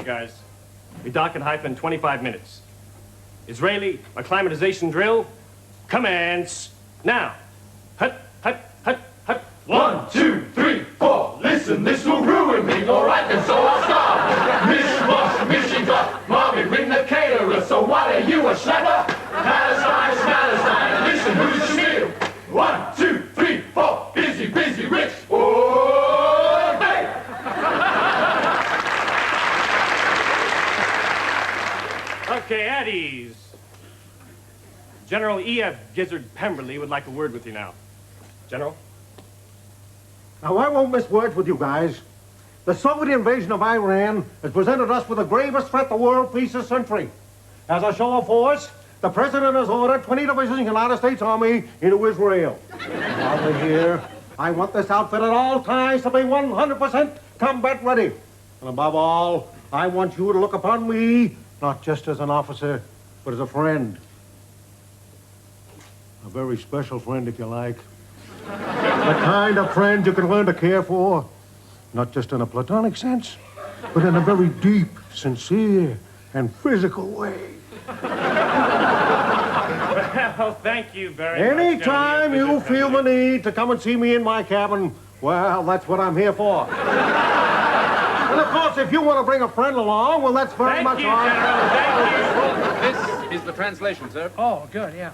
guys. We dock and hype in 25 minutes. Israeli acclimatization drill commence now. Hut, hut, hut, hut. 1, 2, 3, 4. Listen, this will ruin me. All right, then, so I'll start. Mishmash, Michigan, Marvin, ring the caterer. So what are you, a schlepper? Palestine, Palestine. Listen, who's the meal? 1, 2, 3, 4. Busy, busy, rich. Oh, hey! Okay, at ease. General E.F. Gizzard Pemberley would like a word with you now. General? Now, I won't miss words with you guys. The Soviet invasion of Iran has presented us with the gravest threat to world peace this century. As a show of force, the President has ordered 20 divisions of the United States Army into Israel. While we're here, I want this outfit at all times to be 100% combat ready. And above all, I want you to look upon me not just as an officer, but as a friend. A very special friend, if you like. The kind of friend you can learn to care for, not just in a platonic sense, but in a very deep, sincere, and physical way. Well, thank you very much. Anytime you feel the need to come and see me in my cabin, well, that's what I'm here for. And of course, if you want to bring a friend along, well, that's very much all right. Thank you. This is the translation, sir. Oh, good, yeah.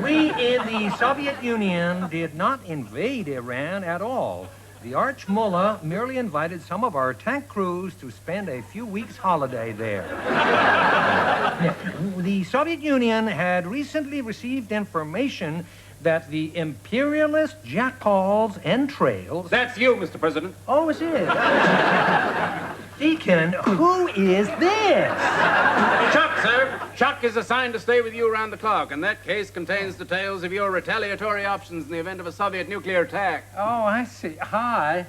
We in the Soviet Union did not invade Iran at all. The Arch Mullah merely invited some of our tank crews to spend a few weeks' holiday there. The Soviet Union had recently received information that the imperialist jackals' entrails... That's you, Mr. President. Oh, is it? Deacon, who is this? Chuck, sir. Chuck is assigned to stay with you around the clock, and that case contains details of your retaliatory options in the event of a Soviet nuclear attack. Oh, I see. Hi.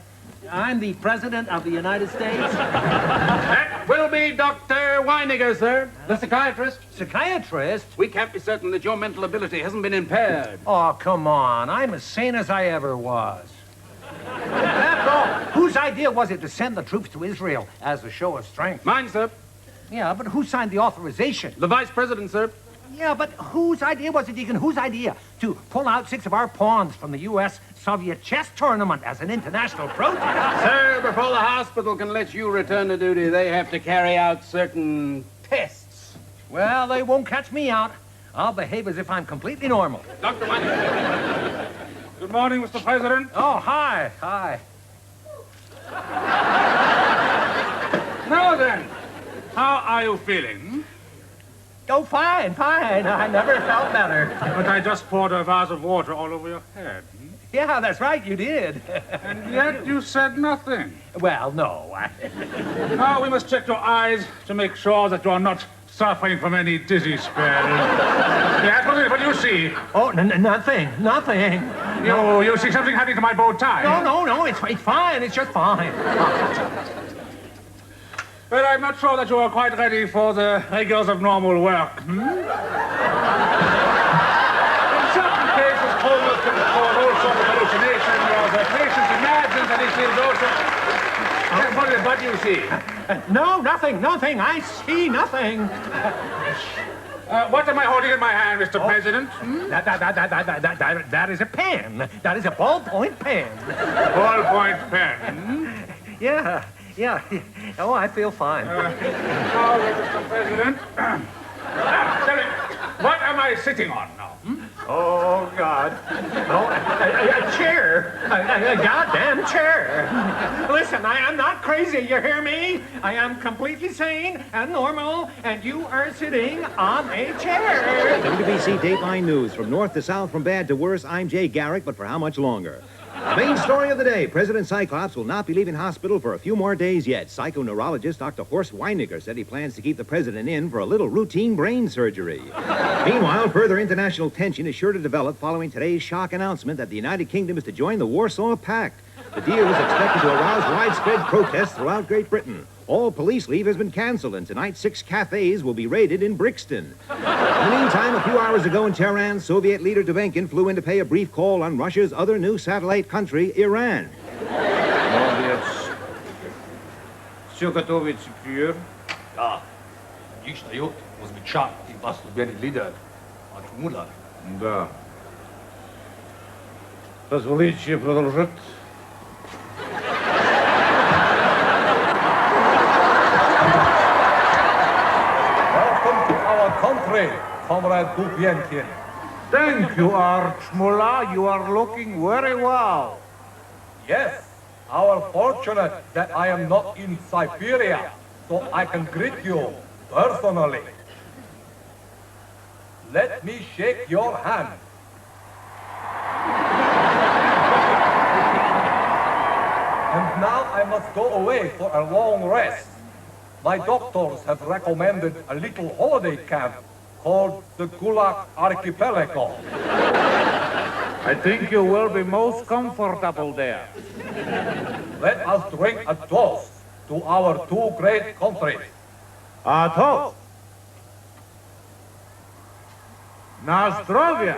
I'm the President of the United States. That will be Dr. Weiniger, sir, the psychiatrist. Psychiatrist? We can't be certain that your mental ability hasn't been impaired. Oh, come on. I'm as sane as I ever was. After all, whose idea was it to send the troops to Israel as a show of strength? Mine, sir. Yeah, but who signed the authorization? The Vice President, sir. Yeah, but whose idea was it, Deacon? Whose idea to pull out 6 of our pawns from the U.S.-Soviet chess tournament as an international protest? Sir, before the hospital can let you return to duty, they have to carry out certain tests. Well, they won't catch me out. I'll behave as if I'm completely normal. Dr. Weiniger. Good morning, Mr. President. Oh, hi. Hi. Now then, how are you feeling? Oh, fine. I never felt better. But I just poured a vase of water all over your head. Yeah, that's right, you did. And yet you said nothing. Well, no. Now we must check your eyes to make sure that you are not suffering from any dizzy spell. Yes, what do you see? Oh, nothing. You see something happening to my bow tie? No, it's fine. It's just fine. But I'm not sure that you are quite ready for the rigors of normal work. In certain cases, coma can cause all sorts of hallucination, or the patient imagines that he sees also... What do you see? No, nothing. I see nothing. What am I holding in my hand, Mr. President? That is a pen. That is a ballpoint pen. Ballpoint pen? Yeah. Oh, I feel fine. Now, Mr. President, tell me, what am I sitting on now? Oh, God. Oh, a chair. A goddamn chair. Listen, I am not crazy, you hear me? I am completely sane and normal, and you are sitting on a chair. WBC Dateline News. From north to south, from bad to worse, I'm Jay Garrick, but for how much longer? The main story of the day, President Cyclops will not be leaving hospital for a few more days yet. Psychoneurologist Dr. Horst Weiniger said he plans to keep the president in for a little routine brain surgery. Meanwhile, further international tension is sure to develop following today's shock announcement that the United Kingdom is to join the Warsaw Pact. The deal is expected to arouse widespread protests throughout Great Britain. All police leave has been canceled, and tonight 6 cafes will be raided in Brixton. In the meantime, a few hours ago in Tehran, Soviet leader Dubinkin flew in to pay a brief call on Russia's other new satellite country, Iran. Oh, yes. Все готовить, Пьер? Да. Нищо дает, возмечать, и вас любили лидер. Отмула. Да. Позволите продолжать? Welcome to our country, Comrade Gulbenkian. Thank you, Archmullah. You are looking very well. Yes, how fortunate that I am not in Siberia, so I can greet you personally. Let me shake your hand. And now I must go away for a long rest. My doctors have recommended a little holiday camp called the Gulag Archipelago. I think you will be most comfortable there. Let us drink a toast to our two great countries. A toast. Na zdrowie.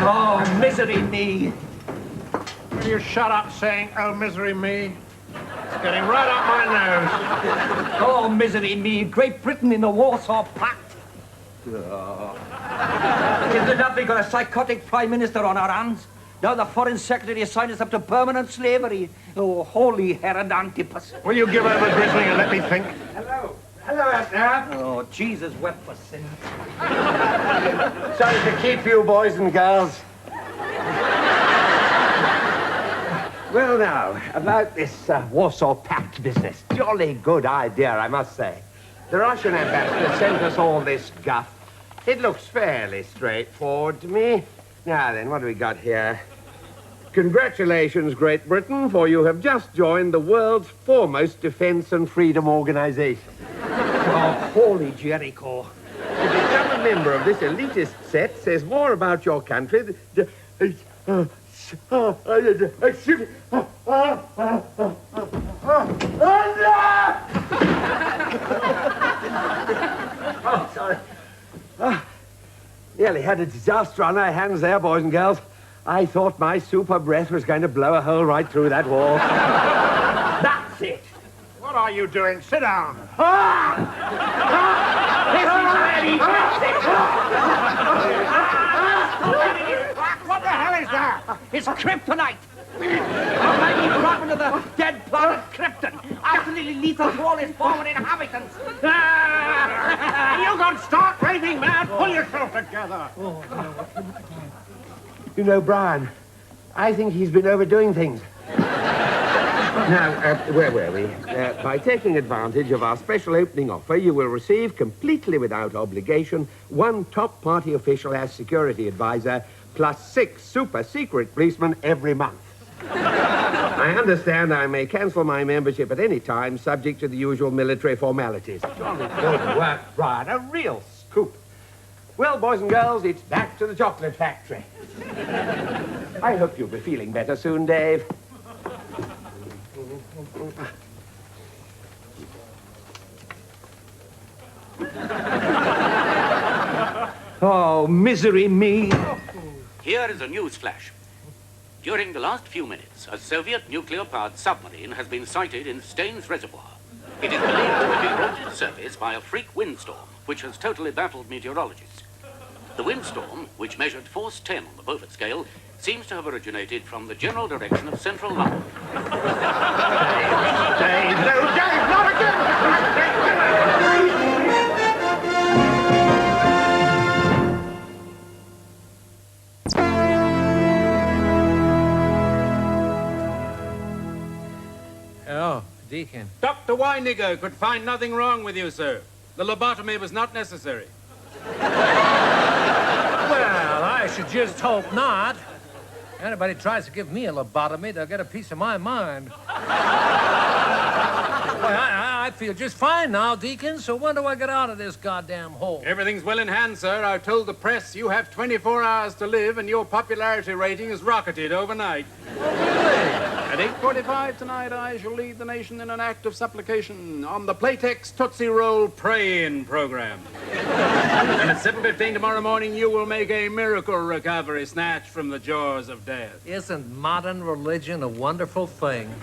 Oh, misery me. Will you shut up saying, oh, misery me? It's getting right up my nose. Oh, misery me. Great Britain in the Warsaw Pact. Isn't enough we got a psychotic prime minister on our hands? Now the foreign secretary has signed us up to permanent slavery. Oh, holy Herod Antipas. Will you give over grizzling and let me think? Hello. Hello out there. Oh, Jesus wept for sin. Sorry to keep you, boys and girls. Well, now, about this Warsaw Pact business. Jolly good idea, I must say. The Russian ambassador sent us all this guff. It looks fairly straightforward to me. Now then, what do we got here? Congratulations, Great Britain, for you have just joined the world's foremost defense and freedom organization. Oh, holy Jericho. To become a member of this elitist set says more about your country than... Oh, sorry. Nearly had a disaster on our hands there, boys and girls. I thought my super breath was going to blow a hole right through that wall. That's it. What are you doing? Sit down. What the hell is that? It's kryptonite. A mighty drop into the dead planet Krypton. Absolutely lethal to all its former inhabitants. You got stark raving mad. Pull yourself together. You know, Brian, I think he's been overdoing things. Now, where were we? By taking advantage of our special opening offer, you will receive, completely without obligation, one top party official as security advisor, plus 6 super secret policemen every month. I understand I may cancel my membership at any time, subject to the usual military formalities. Jolly good work, Brian. A real scoop. Well, boys and girls, it's back to the chocolate factory. I hope you'll be feeling better soon, Dave. Oh, misery me. Here is a news flash. During the last few minutes, a Soviet nuclear-powered submarine has been sighted in Staines Reservoir. It is believed to have been brought to surface by a freak windstorm, which has totally baffled meteorologists. The windstorm, which measured force 10 on the Beaufort scale, seems to have originated from the general direction of central London. Dave, no, Dave, not again! Oh, Deacon. Dr. Weiniger could find nothing wrong with you, sir. The lobotomy was not necessary. Well, I should just hope not. Anybody tries to give me a lobotomy, they'll get a piece of my mind. Boy, I feel just fine now, Deacon, so when do I get out of this goddamn hole? Everything's well in hand, sir. I've told the press you have 24 hours to live and your popularity rating is rocketed overnight. Oh, really? At 8:45 tonight, I shall lead the nation in an act of supplication on the Playtex Tootsie Roll Pray-In program. And at 7:15 tomorrow morning, you will make a miracle recovery snatch from the jaws of death. Isn't modern religion a wonderful thing?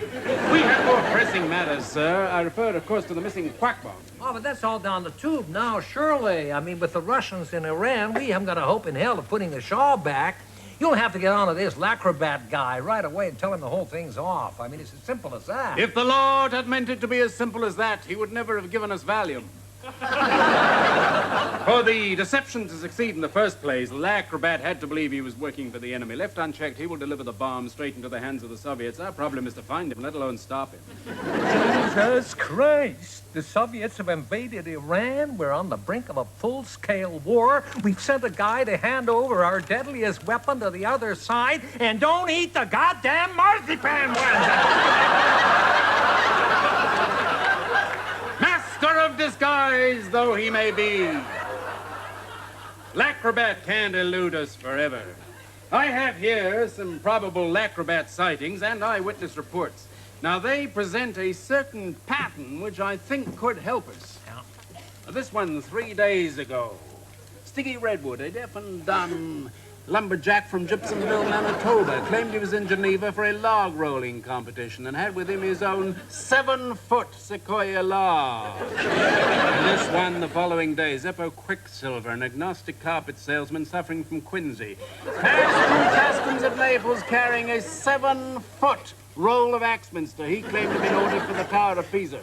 We have more pressing matters, sir. I refer, of course, to the missing quack bomb. Oh, but that's all down the tube now, surely. I mean, with the Russians in Iran, we haven't got a hope in hell of putting the Shah back. You'll have to get on to this Lacrobat guy right away and tell him the whole thing's off. I mean, it's as simple as that. If the Lord had meant it to be as simple as that, he would never have given us Valium. For the deception to succeed in the first place, Lacrobat had to believe he was working for the enemy. Left unchecked, he will deliver the bomb straight into the hands of the Soviets. Our problem is to find him, let alone stop him. Jesus Christ. The Soviets have invaded Iran. We're on the brink of a full-scale war. We've sent a guy to hand over our deadliest weapon to the other side, and don't eat the goddamn marzipan ones. Master of disguise though he may be, Lacrobat can't elude us forever. I have here some probable Lacrobat sightings and eyewitness reports. Now, they present a certain pattern which I think could help us. This one 3 days ago. Sticky Redwood, a deaf and dumb lumberjack from Gypsumville, Manitoba, claimed he was in Geneva for a log rolling competition and had with him his own 7-foot sequoia log. And this one the following day, Zeppo Quicksilver, an agnostic carpet salesman suffering from quinsy, passed through customs at Naples carrying a 7-foot roll of Axminster he claimed to have been ordered for the Tower of Pisa.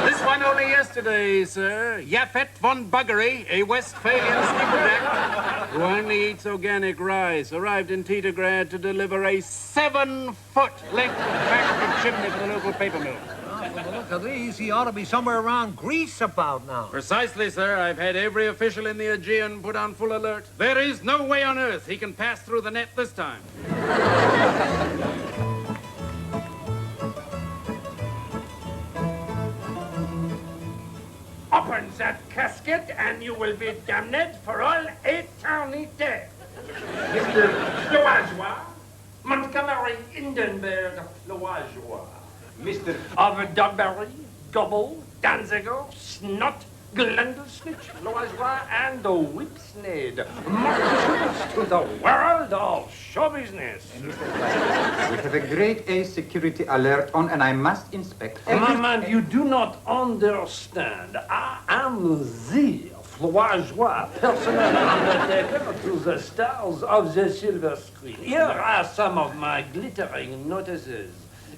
This one only yesterday, sir. Yafet von Buggery, a Westphalian steeplejack who only eats organic rice, arrived in Titograd to deliver a 7-foot length of factory chimney for the local paper mill. From the look of these, he ought to be somewhere around Greece about now. Precisely, sir. I've had every official in the Aegean put on full alert. There is no way on earth he can pass through the net this time. Open that casket and you will be damned for all eternity. Mr. Floajois, Montgomery Hindenburg Floajois. Mr. of Dogberry, Gobble, Danziger, Snot, Glendelsnitch, Floajois, and the Whipsnade. Marketers to the world of show business. We have a grade A security alert on, and I must inspect every... Maman, you do not understand. I am the Floajois, personal undertaker to the stars of the silver screen. Here are some of my glittering notices.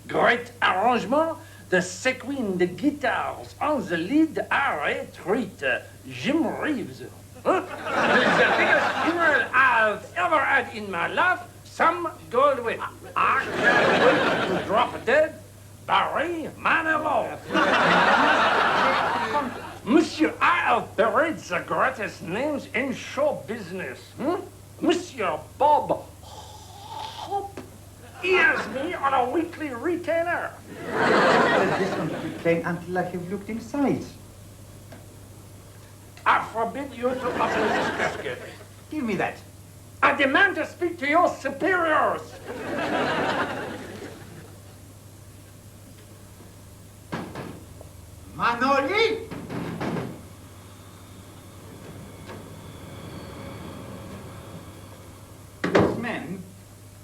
Great arrangement. The sequin, the guitars on the lead are a treat. Jim Reeves. Huh? The biggest funeral I've ever had in my life. Some gold with. I can't wait to drop dead. Barry Manilow. Monsieur, I have buried the greatest names in show business. Monsieur Bob Hope. He has me on a weekly retainer. This one will be plain until I have looked inside. I forbid you to open this casket. Give me that. I demand to speak to your superiors. Manoli! This man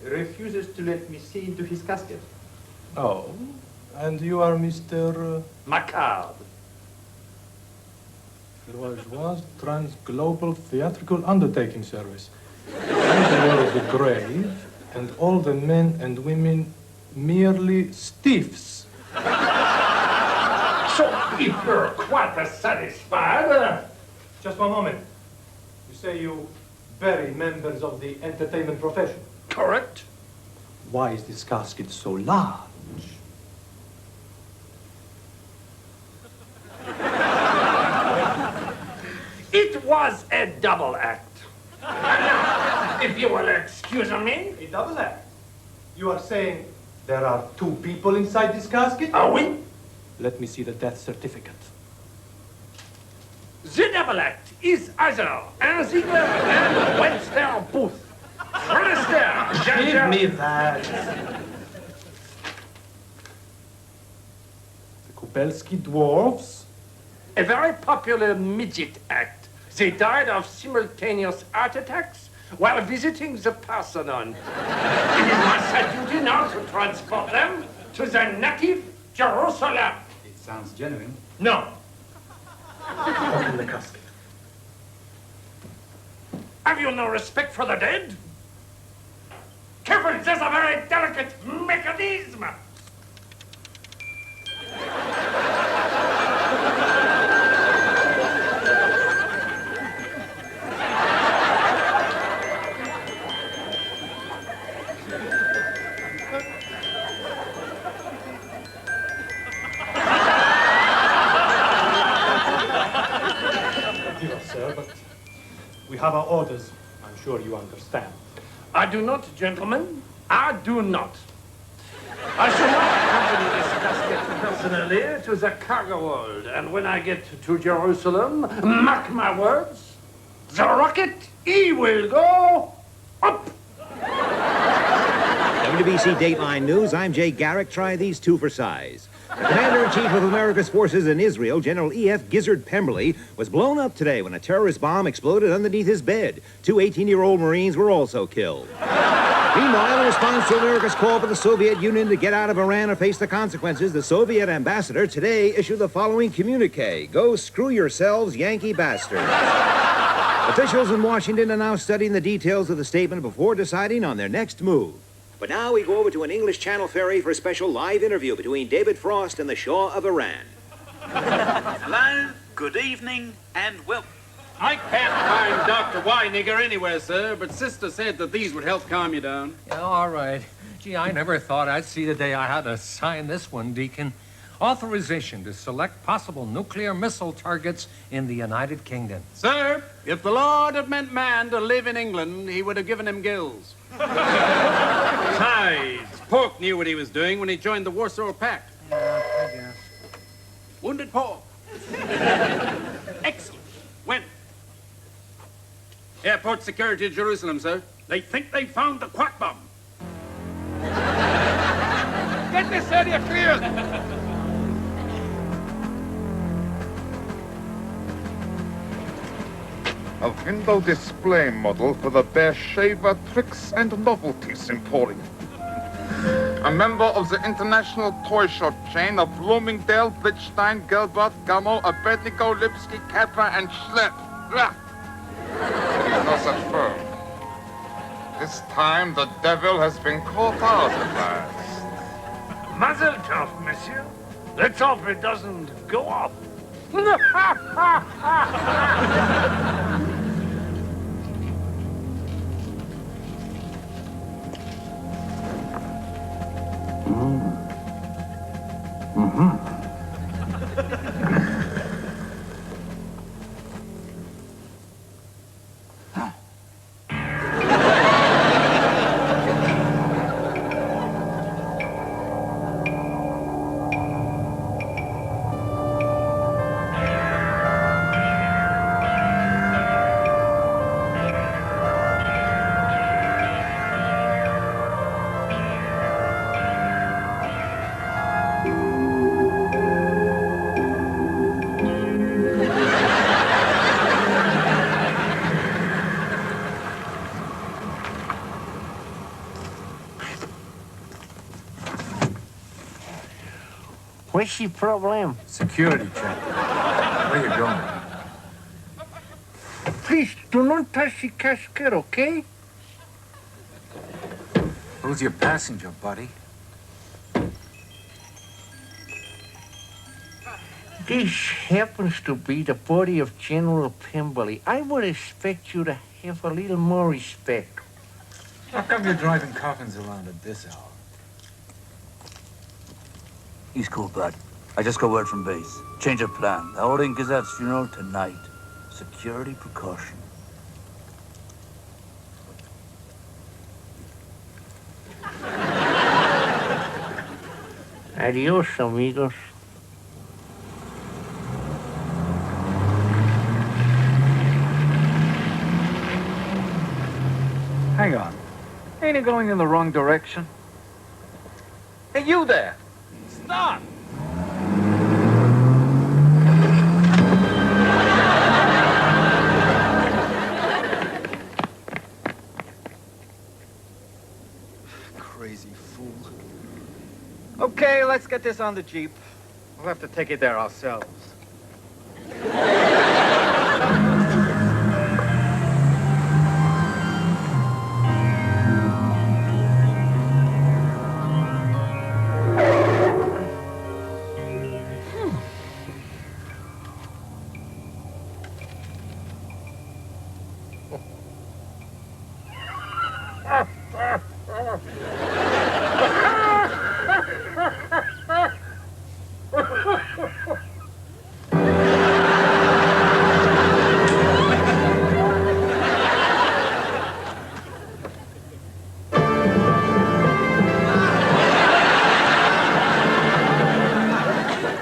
refuses to let me see into his casket. Oh, and you are Mr. Macab. Floajois Trans-Global Theatrical Undertaking Service. And there is the grave, and all the men and women merely stiffs. So, if you're quite satisfied... Just one moment. You say you bury members of the entertainment profession? Correct. Why is this casket so large? It was a double act. Now, if you will excuse me... A double act? You are saying there are 2 people inside this casket? Ah, oui? Let me see the death certificate. The double act is either un Ziegler and Webster Booth. Give me that. Belsky dwarfs? A very popular midget act. They died of simultaneous heart attacks while visiting the Parthenon. It is my sad duty now to transport them to the native Jerusalem. It sounds genuine. No. Open the casket. Have you no respect for the dead? Careful, there's a very delicate mechanism. Sir, but we have our orders. I'm sure you understand. I do not, gentlemen. I do not. I shall not accompany this casket personally to the cargo hold, and when I get to Jerusalem, mark my words, the rocket, he will go up. WBC Dateline News, I'm Jay Garrick. Try these two for size. The Commander-in-Chief of America's forces in Israel, General E.F. Gizzard Pemberley, was blown up today when a terrorist bomb exploded underneath his bed. Two 18-year-old Marines were also killed. Meanwhile, in response to America's call for the Soviet Union to get out of Iran or face the consequences, the Soviet ambassador today issued the following communique. Go screw yourselves, Yankee bastards. Officials in Washington are now studying the details of the statement before deciding on their next move. But now we go over to an English Channel ferry for a special live interview between David Frost and the Shah of Iran. Hello, good evening, and welcome. I can't find Dr. Weiniger anywhere, sir, but Sister said that these would help calm you down. Yeah, all right. Gee, I never thought I'd see the day I had to sign this one, Deacon. Authorization to select possible nuclear missile targets in the United Kingdom. Sir, if the Lord had meant man to live in England, he would have given him gills. Besides, Pork knew what he was doing when he joined the Warsaw Pact. Yeah, I guess. Wounded Pork. Excellent. When? Airport security at Jerusalem, sir. They think they found the quack bomb. Get this area cleared! A window display model for the Beersheba Tricks and Novelties Emporium. A member of the international toy shop chain of Bloomingdale, Blitzstein, Gilbert, Gamo, Abednego, Lipsky, Kappa, and Schlepp. There is no such firm. This time the devil has been caught out at last. Mazel tov, monsieur. Let's hope it doesn't go off. What's the problem? Security check. Where you going? Please, do not touch the casket, okay? Who's your passenger, buddy? This happens to be the body of General Pemberley. I would expect you to have a little more respect. How come you're driving coffins around at this hour? He's cool, bud. I just got word from base. Change of plan. They're holding Gazette's funeral tonight. Security precaution. Adios, amigos. Hang on. Ain't it going in the wrong direction? Hey, you there! Stop! get this on the Jeep. We'll have to take it there ourselves.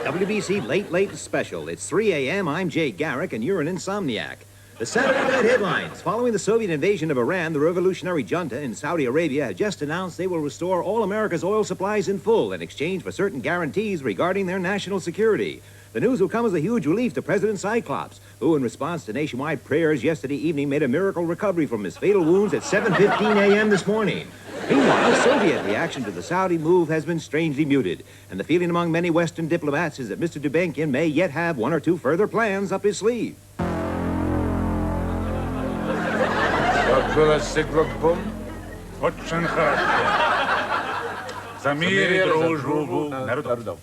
WBC Late Special. It's 3 a.m. I'm Jay Garrick, and you're an insomniac. The Saturday night headlines. Following the Soviet invasion of Iran, the revolutionary junta in Saudi Arabia has just announced they will restore all America's oil supplies in full in exchange for certain guarantees regarding their national security. The news will come as a huge relief to President Cyclops, who, in response to nationwide prayers yesterday evening, made a miracle recovery from his fatal wounds at 7:15 a.m. this morning. Meanwhile, Soviet reaction to the Saudi move has been strangely muted, and the feeling among many Western diplomats is that Mr. Dubinkin may yet have one or two further plans up his sleeve. Было сиглокбом, очень хорошо. За мир и дружбу народов.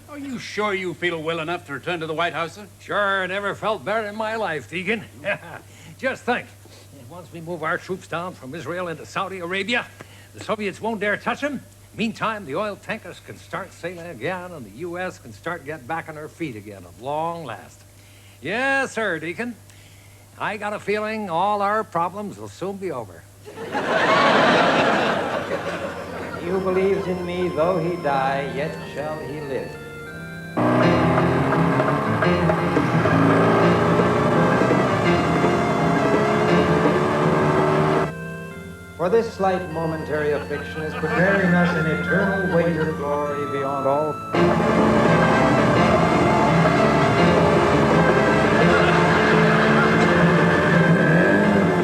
Are you sure you feel well enough to return to the White House, sir? Sure, never felt better in my life, Deacon. Just think, once we move our troops down from Israel into Saudi Arabia, the Soviets won't dare touch them. Meantime, the oil tankers can start sailing again, and the U.S. can start getting back on her feet again at long last. Yes, sir, Deacon. I got a feeling all our problems will soon be over. He who believes in me, though he die, yet shall he live. For this slight momentary affliction is preparing us an eternal weight of glory beyond all.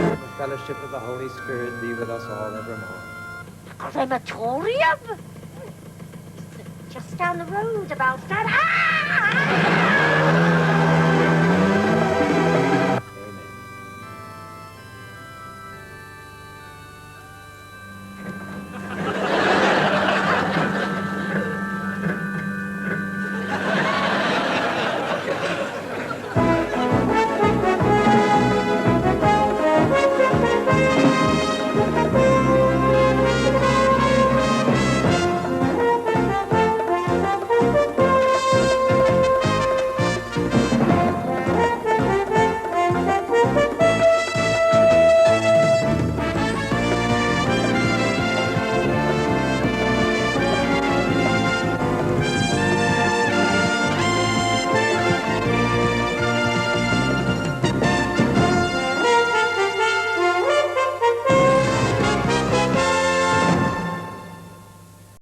The fellowship of the Holy Spirit be with us all evermore. A crematorium? Just down the road about that. Ah!